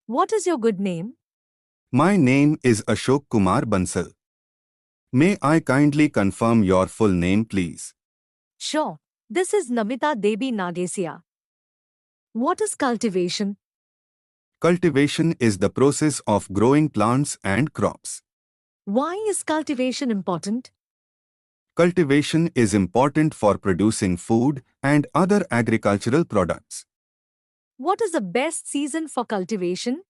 What is your good name? My name is Ashok Kumar Bansal. May I kindly confirm your full name, please? Sure. This is Namita Devi Nagesia. What is cultivation? Cultivation is the process of growing plants and crops. Why is cultivation important? Cultivation is important for producing food and other agricultural products. What is the best season for cultivation?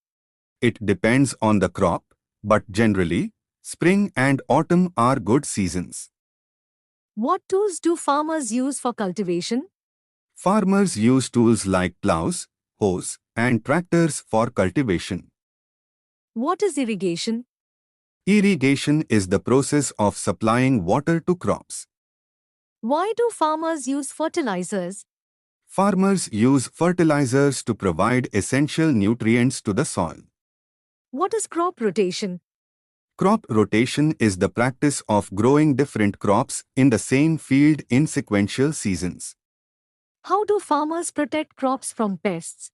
It depends on the crop, but generally, spring and autumn are good seasons. What tools do farmers use for cultivation? Farmers use tools like plows, hoes, and tractors for cultivation. What is irrigation? Irrigation is the process of supplying water to crops. Why do farmers use fertilizers? Farmers use fertilizers to provide essential nutrients to the soil. What is crop rotation? Crop rotation is the practice of growing different crops in the same field in sequential seasons. How do farmers protect crops from pests?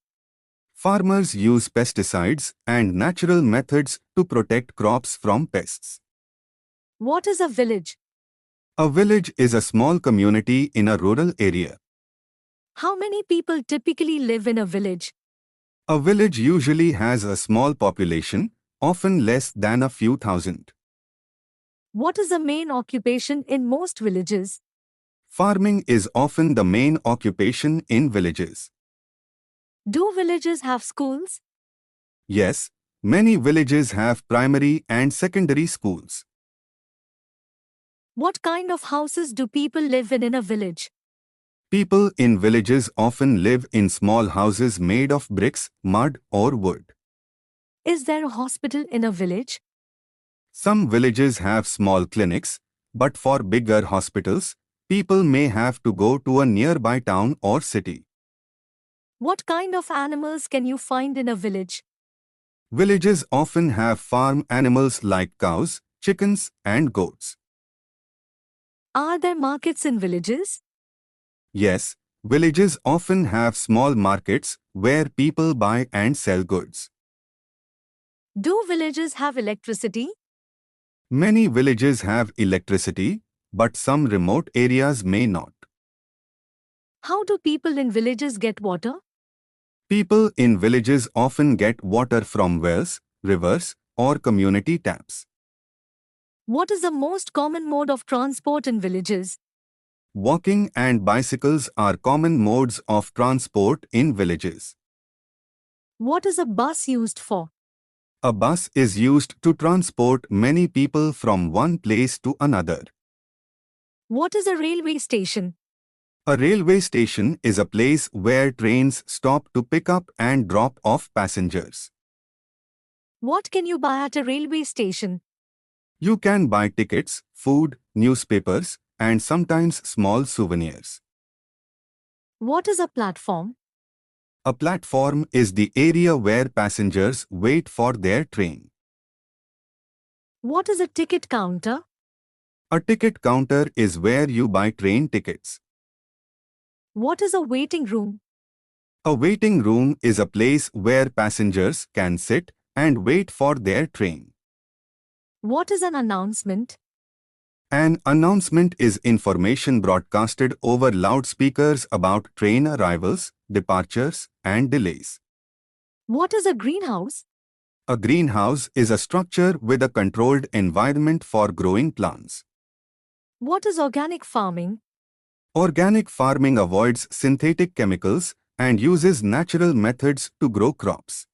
Farmers use pesticides and natural methods to protect crops from pests. What is a village? A village is a small community in a rural area. How many people typically live in a village? A village usually has a small population, often less than a few thousand. What is the main occupation in most villages? Farming is often the main occupation in villages. Do villages have schools? Yes, many villages have primary and secondary schools. What kind of houses do people live in a village? People in villages often live in small houses made of bricks, mud, or wood. Is there a hospital in a village? Some villages have small clinics, but for bigger hospitals, people may have to go to a nearby town or city. What kind of animals can you find in a village? Villages often have farm animals like cows, chickens, and goats. Are there markets in villages? Yes, villages often have small markets where people buy and sell goods. Do villages have electricity? Many villages have electricity, but some remote areas may not. How do people in villages get water? People in villages often get water from wells, rivers, or community taps. What is the most common mode of transport in villages? Walking and bicycles are common modes of transport in villages. What is a bus used for? A bus is used to transport many people from one place to another. What is a railway station? A railway station is a place where trains stop to pick up and drop off passengers. What can you buy at a railway station? You can buy tickets, food, newspapers, and sometimes small souvenirs. What is a platform? A platform is the area where passengers wait for their train. What is a ticket counter? A ticket counter is where you buy train tickets. What is a waiting room? A waiting room is a place where passengers can sit and wait for their train. What is an announcement? An announcement is information broadcasted over loudspeakers about train arrivals, departures, and delays. What is a greenhouse? A greenhouse is a structure with a controlled environment for growing plants. What is organic farming? Organic farming avoids synthetic chemicals and uses natural methods to grow crops.